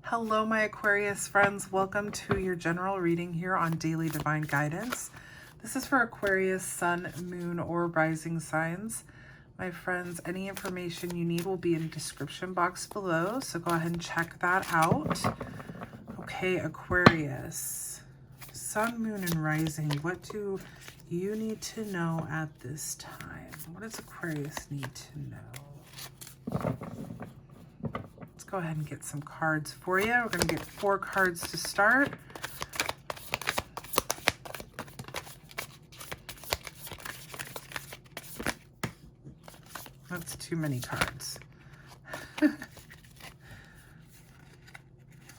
Hello, my Aquarius friends. Welcome to your general reading here on Daily Divine Guidance. This is for Aquarius, Sun, Moon, or Rising signs. My friends, any information you need will be in the description box below, so go ahead and check that out. Okay, Aquarius, Sun, Moon, and Rising. What do you need to know at this time? What does Aquarius need to know? Let's go ahead and get some cards for you. We're going to get 4 cards to start. That's too many cards.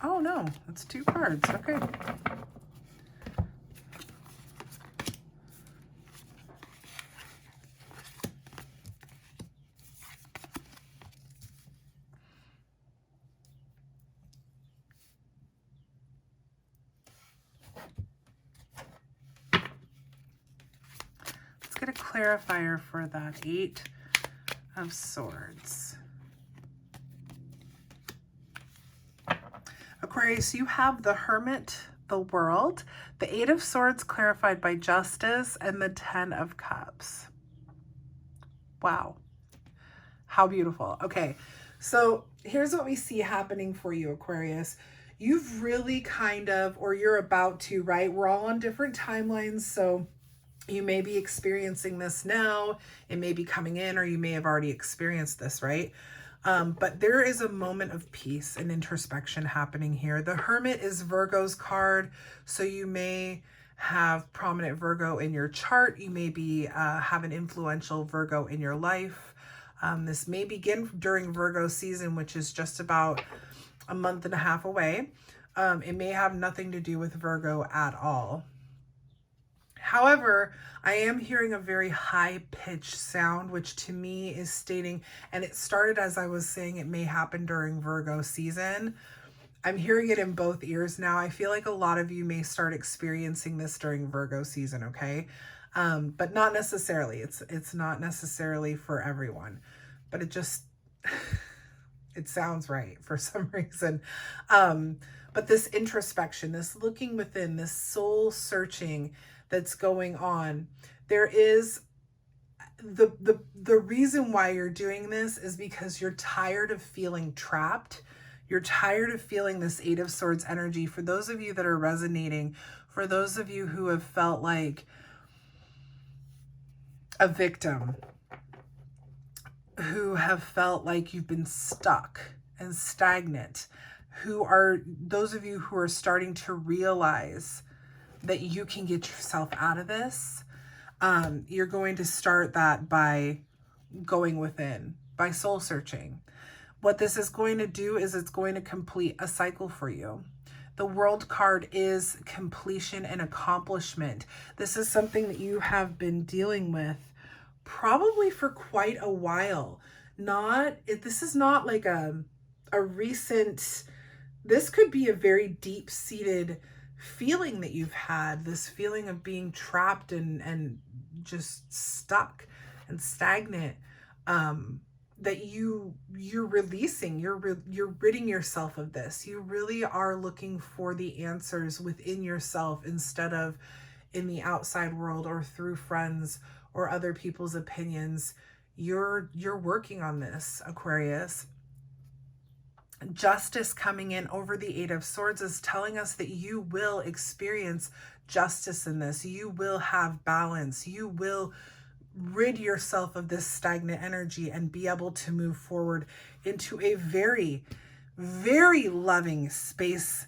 Oh no, that's 2 cards. Okay. Get a clarifier for that 8 of Swords. Aquarius, you have the Hermit, the World, the 8 of Swords clarified by Justice, and the 10 of Cups. Wow. How beautiful. Okay, so here's what we see happening for you, Aquarius. You've really kind of, or you're about to, right? We're all on different timelines, so you may be experiencing this now, it may be coming in, or you may have already experienced this, right? But there is a moment of peace and introspection happening here. The Hermit is Virgo's card, so you may have prominent Virgo in your chart. You may be have an influential Virgo in your life. This may begin during Virgo season, which is just about a month and a half away. It may have nothing to do with Virgo at all. However, I am hearing a very high-pitched sound, which to me is stating, and it started as I was saying it may happen during Virgo season. I'm hearing it in both ears now. I feel like a lot of you may start experiencing this during Virgo season, okay? But not necessarily. It's not necessarily for everyone, but it just, it sounds right for some reason. But this introspection, this looking within, this soul searching that's going on, there is the reason why you're doing this is because you're tired of feeling trapped. You're tired of feeling this 8 of Swords energy. For those of you that are resonating, for those of you who have felt like a victim, who have felt like you've been stuck and stagnant, who are those of you who are starting to realize that you can get yourself out of this, you're going to start that by going within, by soul searching. What this is going to do is it's going to complete a cycle for you. The World card is completion and accomplishment. This is something that you have been dealing with probably for quite a while. This is not like a recent, this could be a very deep-seated feeling that you've had, this feeling of being trapped and just stuck and stagnant, that you're releasing, you're ridding yourself of this. You really are looking for the answers within yourself instead of in the outside world or through friends or other people's opinions. You're working on this, Aquarius. Justice coming in over the 8 of Swords is telling us that you will experience justice in this. You will have balance. You will rid yourself of this stagnant energy and be able to move forward into a very, very loving space.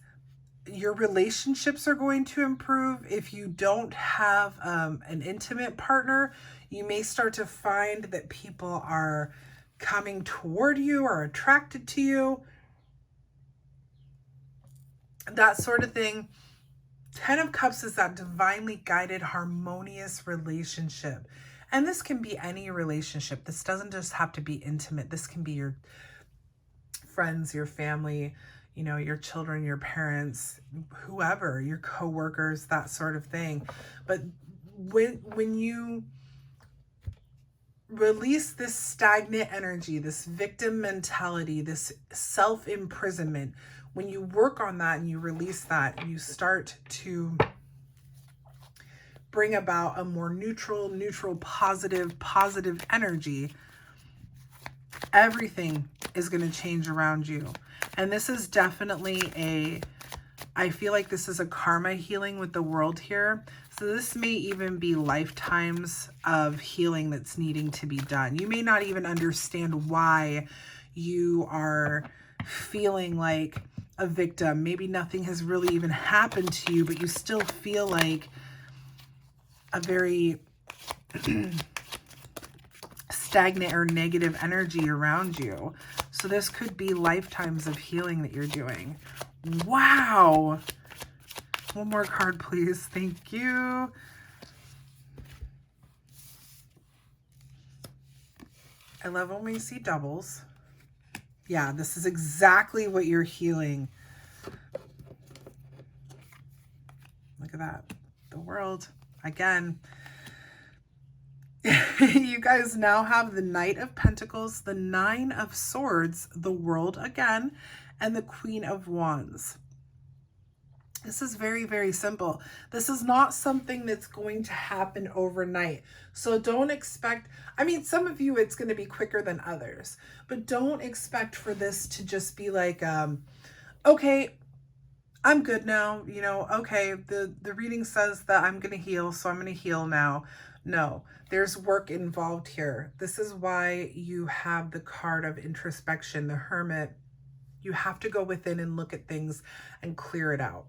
Your relationships are going to improve. If you don't have an intimate partner, you may start to find that people are coming toward you or attracted to you, that sort of thing. 10 of Cups is that divinely guided, harmonious relationship. And this can be any relationship. This doesn't just have to be intimate. This can be your friends, your family, you know, your children, your parents, whoever, your coworkers, that sort of thing. But when you release this stagnant energy, this victim mentality, this self-imprisonment. When you work on that and you release that, you start to bring about a more neutral, positive energy. Everything is going to change around you. And this is definitely I feel like this is a karma healing with the world here. So this may even be lifetimes of healing that's needing to be done. You may not even understand why you are feeling like a victim. Maybe nothing has really even happened to you, but you still feel like a very stagnant or negative energy around you. So this could be lifetimes of healing that you're doing. Wow. One more card, please. Thank you. I love when we see doubles. Yeah, this is exactly what you're healing. Look at that. The world. Again. You guys now have the Knight of Pentacles, the Nine of Swords, the World again, and the Queen of Wands. This is very, very simple. This is not something that's going to happen overnight. So don't expect, I mean, some of you, it's going to be quicker than others, but don't expect for this to just be like, okay, I'm good now. You know, okay, the reading says that I'm going to heal, so I'm going to heal now. No, there's work involved here. This is why you have the card of introspection, the Hermit. You have to go within and look at things and clear it out.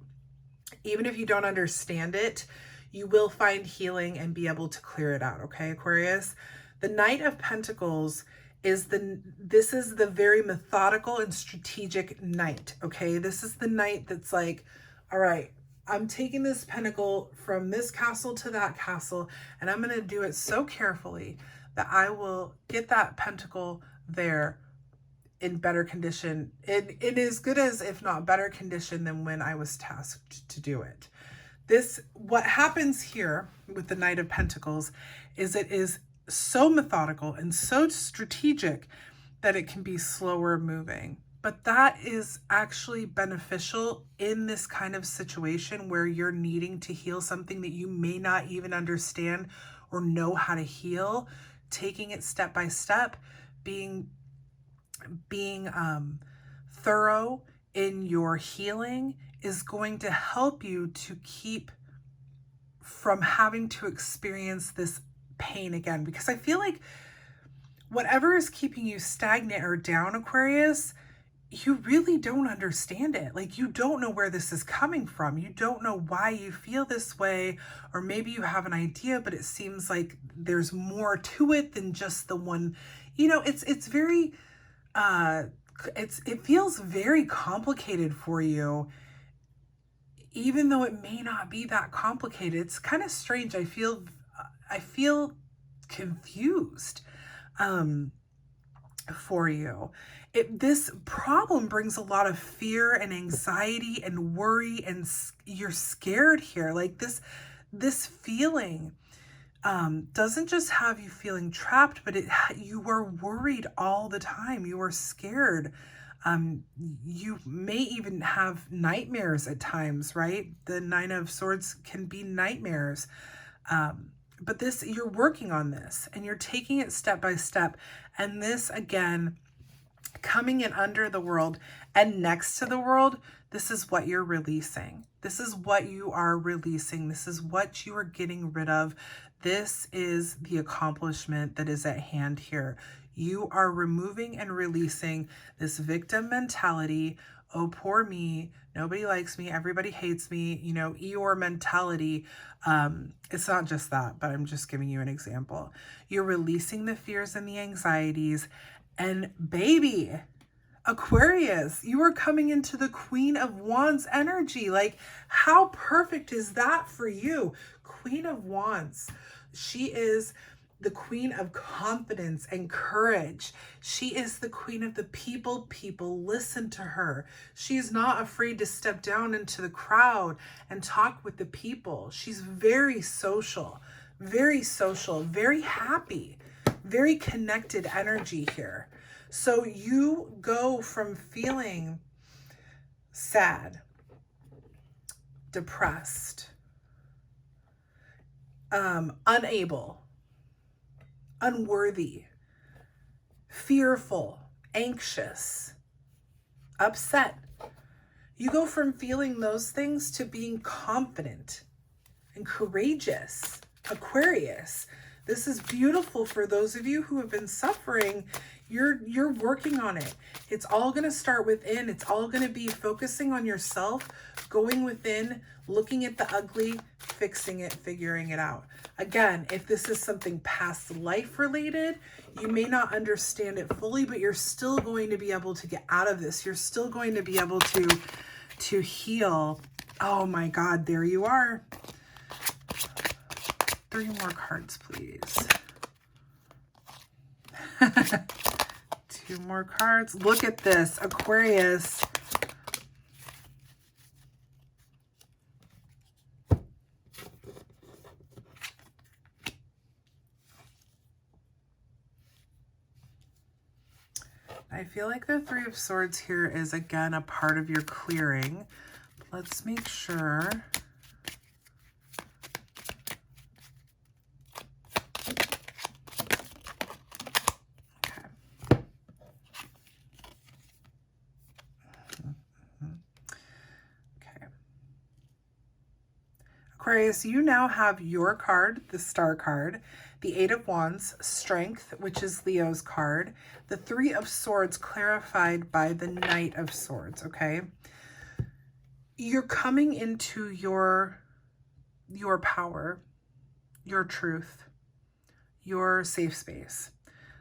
Even if you don't understand it, you will find healing and be able to clear it out. Okay, Aquarius? The Knight of Pentacles is this is the very methodical and strategic knight. Okay, this is the knight that's like, all right, I'm taking this pentacle from this castle to that castle, and I'm going to do it so carefully that I will get that pentacle there in better condition, in as good as, if not better condition than when I was tasked to do it. What happens here with the Knight of Pentacles is it is so methodical and so strategic that it can be slower moving. But that is actually beneficial in this kind of situation where you're needing to heal something that you may not even understand or know how to heal. Taking it step by step, being thorough in your healing is going to help you to keep from having to experience this pain again. Because I feel like whatever is keeping you stagnant or down, Aquarius, you really don't understand it. Like, you don't know where this is coming from. You don't know why you feel this way, or maybe you have an idea, but it seems like there's more to it than just the one, you know, it's very, it feels very complicated for you, even though it may not be that complicated. It's kind of strange. I feel confused, for you. This problem brings a lot of fear and anxiety and worry, and you're scared here. Like this feeling doesn't just have you feeling trapped, but you are worried all the time. You are scared. You may even have nightmares at times, right? The Nine of Swords can be nightmares. But you're working on this and you're taking it step by step. And this, again, coming in under the world and next to the world, this is what you're releasing. This is what you are releasing. This is what you are getting rid of. This is the accomplishment that is at hand here. You are removing and releasing this victim mentality. Oh, poor me. Nobody likes me. Everybody hates me. You know, Eeyore mentality. It's not just that, but I'm just giving you an example. You're releasing the fears and the anxieties. And baby, Aquarius, you are coming into the Queen of Wands energy. Like, how perfect is that for you? Queen of Wands. She is the queen of confidence and courage. She is the queen of the people. People listen to her. She is not afraid to step down into the crowd and talk with the people. She's very social, very happy. very connected energy here. So you go from feeling sad, depressed, unable, unworthy, fearful, anxious, upset. You go from feeling those things to being confident and courageous. Aquarius, this is beautiful for those of you who have been suffering. You're working on it. It's all going to start within. It's all going to be focusing on yourself, going within, looking at the ugly, fixing it, figuring it out. Again, if this is something past life related, you may not understand it fully, but you're still going to be able to get out of this. You're still going to be able to heal. Oh my God, there you are. 3 more cards, please. 2 more cards. Look at this, Aquarius. I feel like the 3 of Swords here is, again, a part of your clearing. Let's make sure. Aquarius, you now have your card, the Star card, the 8 of Wands, Strength, which is Leo's card, the 3 of Swords clarified by the Knight of Swords, okay? You're coming into your power, your truth, your safe space.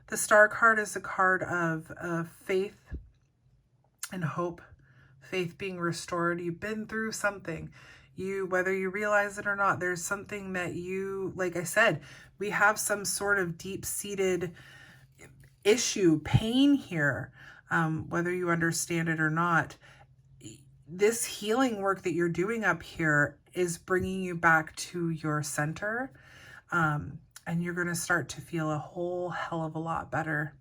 The Star card is a card of faith and hope, faith being restored. You've been through something. Whether you realize it or not, there's something that you, like I said, we have some sort of deep-seated issue, pain here, whether you understand it or not. This healing work that you're doing up here is bringing you back to your center, and you're going to start to feel a whole hell of a lot better.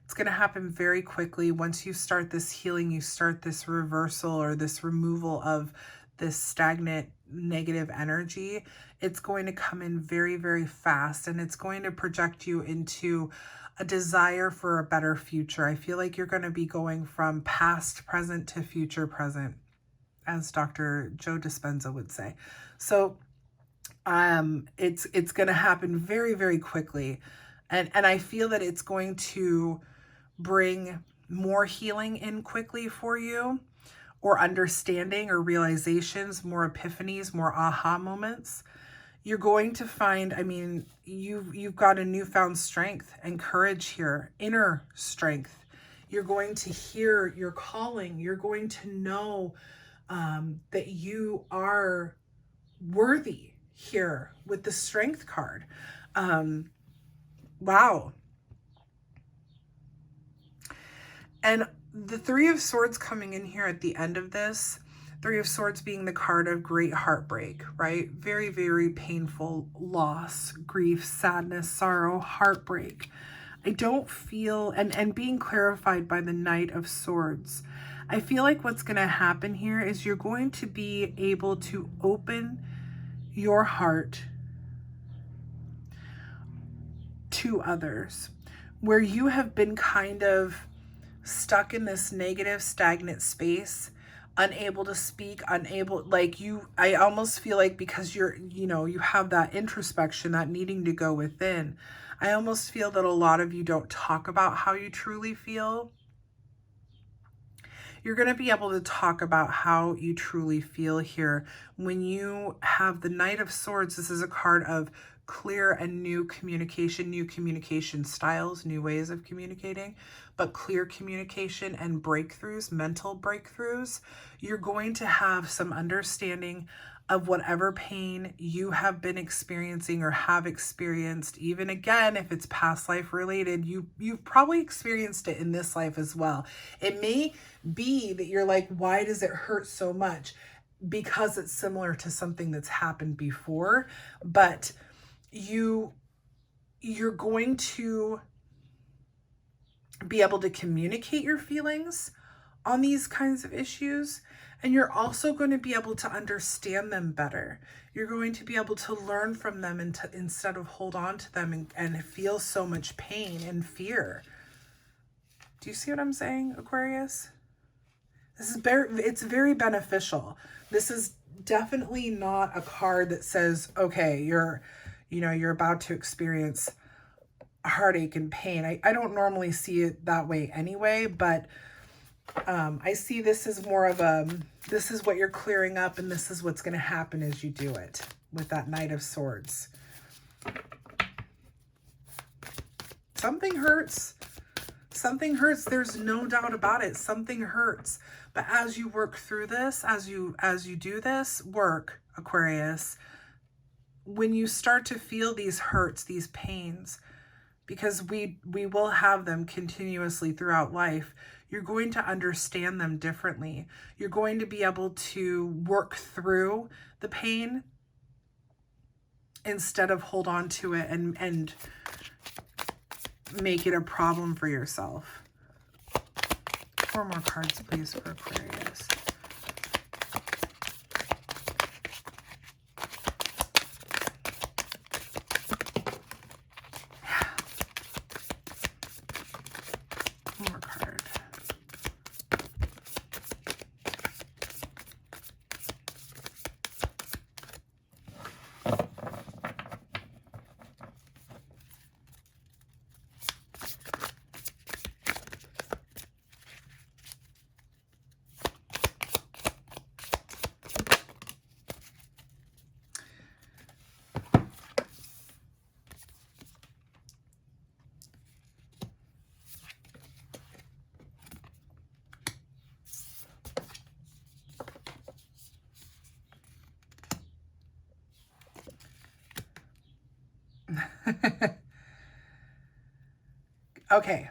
It's going to happen very quickly. Once you start this healing, you start this reversal or this removal of this stagnant negative energy. It's going to come in very, very fast, and it's going to project you into a desire for a better future. I feel like you're going to be going from past present to future present, as Dr. Joe Dispenza would say. So it's going to happen very, very quickly. And I feel that it's going to bring more healing in quickly for you, or understanding or realizations, more epiphanies, more aha moments. You're going to find, I mean, you've got a newfound strength and courage here, inner strength. You're going to hear your calling. You're going to know that you are worthy here with the Strength card. Wow. And the 3 of Swords coming in here at the end of this, 3 of Swords being the card of great heartbreak, right? Very, very painful loss, grief, sadness, sorrow, heartbreak. I don't feel, and being clarified by the Knight of Swords, I feel like what's going to happen here is you're going to be able to open your heart to others, where you have been kind of stuck in this negative, stagnant space, unable to speak, unable, like I almost feel like because you have that introspection, that needing to go within. I almost feel that a lot of you don't talk about how you truly feel. You're going to be able to talk about how you truly feel here. When you have the Knight of Swords, this is a card of clear and new communication styles, new ways of communicating, but clear communication and breakthroughs, mental breakthroughs. You're going to have some understanding of whatever pain you have been experiencing or have experienced. Even again, if it's past life related, you've probably experienced it in this life as well. It may be that you're like, why does it hurt so much? Because it's similar to something that's happened before, but you you're going to be able to communicate your feelings on these kinds of issues. And you're also going to be able to understand them better. You're going to be able to learn from them instead of hold on to them and feel so much pain and fear. Do you see what I'm saying, Aquarius? It's very beneficial. This is definitely not a card that says, okay, you're about to experience heartache and pain. I don't normally see it that way anyway, but I see this as more of this is what you're clearing up, and this is what's going to happen as you do it with that Knight of Swords. Something hurts. Something hurts. There's no doubt about it. Something hurts. But as you work through this, as you do this work, Aquarius, when you start to feel these hurts, these pains, because we will have them continuously throughout life, you're going to understand them differently. You're going to be able to work through the pain instead of hold on to it and make it a problem for yourself. 4 more cards, please, for Aquarius. One more card. Okay,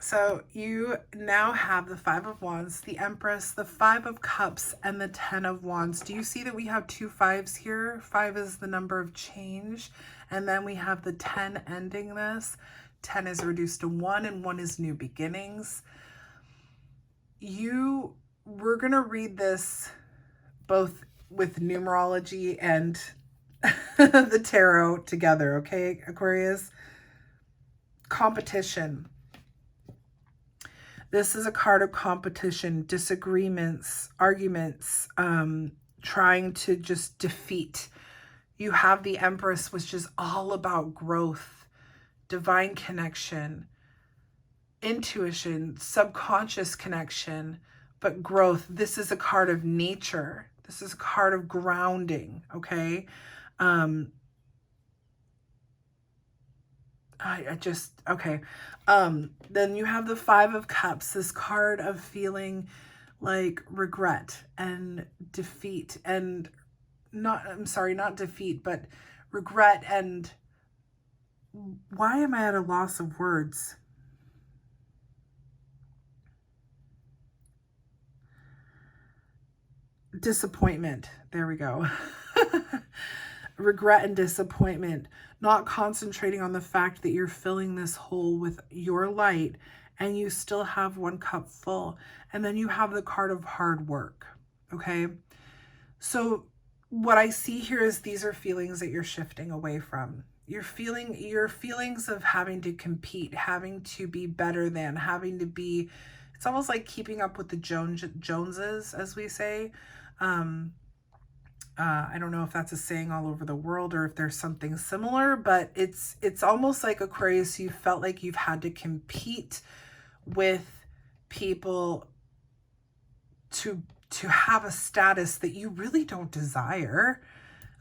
so you now have the 5 of Wands, the Empress, the 5 of Cups, and the 10 of Wands. Do you see that we have 2 5s here? 5 is the number of change, and then we have the 10 ending this. 10 is reduced to 1, and 1 is new beginnings. We're going to read this both with numerology and the tarot together, okay, Aquarius? Competition. This is a card of competition, disagreements, arguments, trying to just defeat. You have the Empress, which is all about growth, divine connection, intuition, subconscious connection, but growth. This is a card of nature. This is a card of grounding, okay? Okay. Then you have the 5 of Cups, this card of feeling like regret and defeat and not defeat, but regret. And why am I at a loss of words? Disappointment. There we go. Regret and disappointment, not concentrating on the fact that you're filling this hole with your light and you still have 1 cup full. And then you have the card of hard work. Okay. So what I see here is these are feelings that you're shifting away from. You're feeling your feelings of having to compete, having to be better than, having to be, it's almost like keeping up with the Joneses, as we say. I don't know if that's a saying all over the world or if there's something similar, but it's almost like, Aquarius, you felt like you've had to compete with people to have a status that you really don't desire.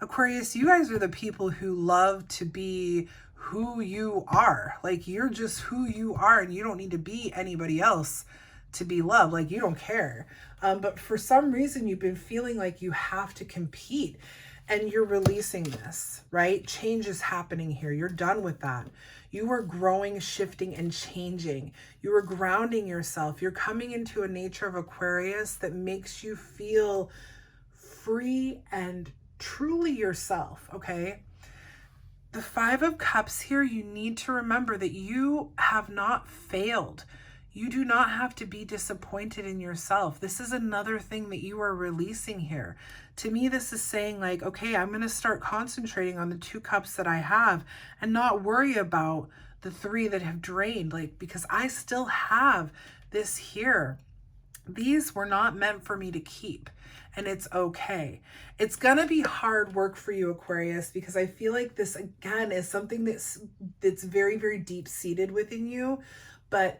Aquarius, you guys are the people who love to be who you are. Like, you're just who you are, and you don't need to be anybody else to be loved. Like, you don't care. But for some reason, you've been feeling like you have to compete, and you're releasing this, right? Change is happening here. You're done with that. You are growing, shifting, and changing. You are grounding yourself. You're coming into a nature of Aquarius that makes you feel free and truly yourself, okay? The Five of Cups here, you need to remember that you have not failed. You do not have to be disappointed in yourself. This is another thing that you are releasing here. To me, this is saying like, okay, I'm going to start concentrating on the 2 cups that I have and not worry about the 3 that have drained, like, because I still have this here. These were not meant for me to keep, and it's okay. It's gonna be hard work for you, Aquarius, because I feel like this again is something that's very, very deep seated within you, but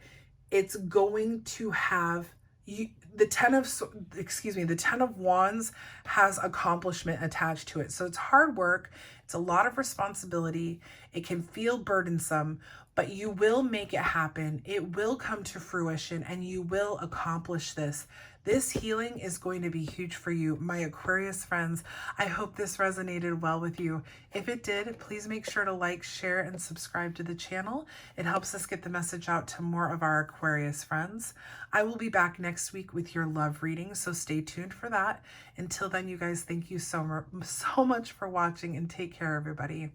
it's going to have you. The the 10 of Wands has accomplishment attached to it. So it's hard work. It's a lot of responsibility. It can feel burdensome, but you will make it happen. It will come to fruition and you will accomplish this. This healing is going to be huge for you, my Aquarius friends. I hope this resonated well with you. If it did, please make sure to like, share, and subscribe to the channel. It helps us get the message out to more of our Aquarius friends. I will be back next week with your love reading, so stay tuned for that. Until then, you guys, thank you so much for watching, and take care, everybody.